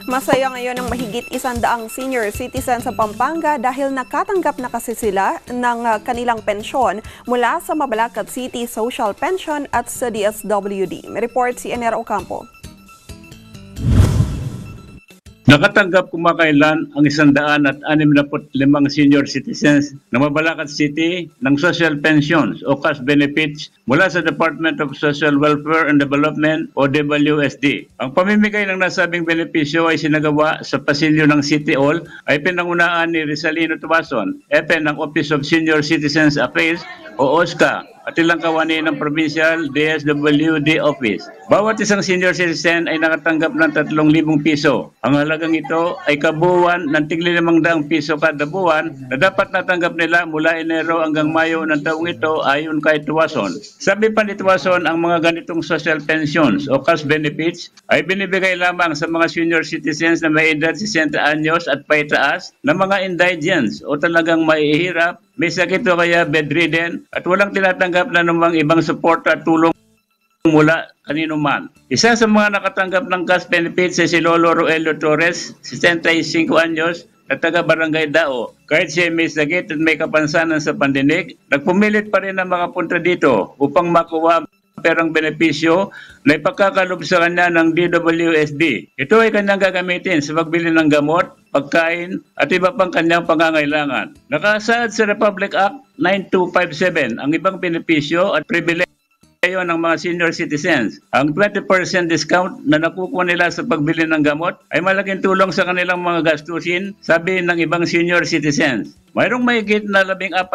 Masaya ngayon ang mahigit 100 senior citizen sa Pampanga dahil nakatanggap na kasi sila ng kanilang pensyon mula sa Mabalacat City Social Pension at sa DSWD. May report si Ener Ocampo. Nakatanggap kumakailan ang 165 senior citizens ng Mabalacat City ng social pensions o cash benefits mula sa Department of Social Welfare and Development o DWSD. Ang pamimigay ng nasabing benepisyo ay sinagawa sa pasilyo ng City Hall ay pinangunaan ni Rizalino Tubason, EPEN ng Office of Senior Citizens Affairs o OSCA at ilang kawani ng Provincial DSWD Office. Bawat isang senior citizen ay nakatanggap ng 3,000 piso. Ang halagang ito ay kabuuan ng tig-500 piso kada buwan na dapat natanggap nila mula Enero hanggang Mayo ng taong ito ayon kay Tuwason. Sabi pa ni Tuwason, ang mga ganitong social pensions o cash benefits ay binibigay lamang sa mga senior citizens na may edad 60 anyos at paitaas na mga indigents o talagang mahihirap, may sakit o kaya bedridden at walang tinatanggap na namang ibang suporta at tulong mula kanino man. Isa sa mga nakatanggap ng cash benefits ay si Lolo Roelio Torres, 65 anyos, at taga-barangay Dao. Kahit siya may sakit at may kapansanan sa pandinig, nagpumilit pa rin na makapunta dito upang makuha perang benepisyo na ipagkakalob sa kanya ng DWSD. Ito ay kanyang gagamitin sa pagbili ng gamot, pagkain at iba pang kanyang pangangailangan. Nakasaad sa Republic Act 9257 ang ibang benepisyo at pribilehiyo ng mga senior citizens. Ang 20% discount na nakukuha nila sa pagbili ng gamot ay malaking tulong sa kanilang mga gastusin, sabi ng ibang senior citizens. Mayroong mahigit na 14,000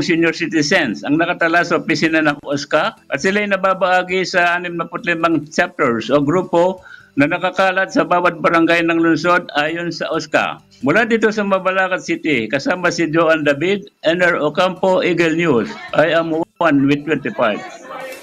senior citizens ang nakatala sa opisina ng OSCA at sila ay nababaagi sa 65 chapters o grupo na nakakalat sa bawat barangay ng lungsod ayon sa OSCA. Mula dito sa Mabalacat City, kasama si Joan David, Ener Ocampo, Eagle News. I am 1 with 25.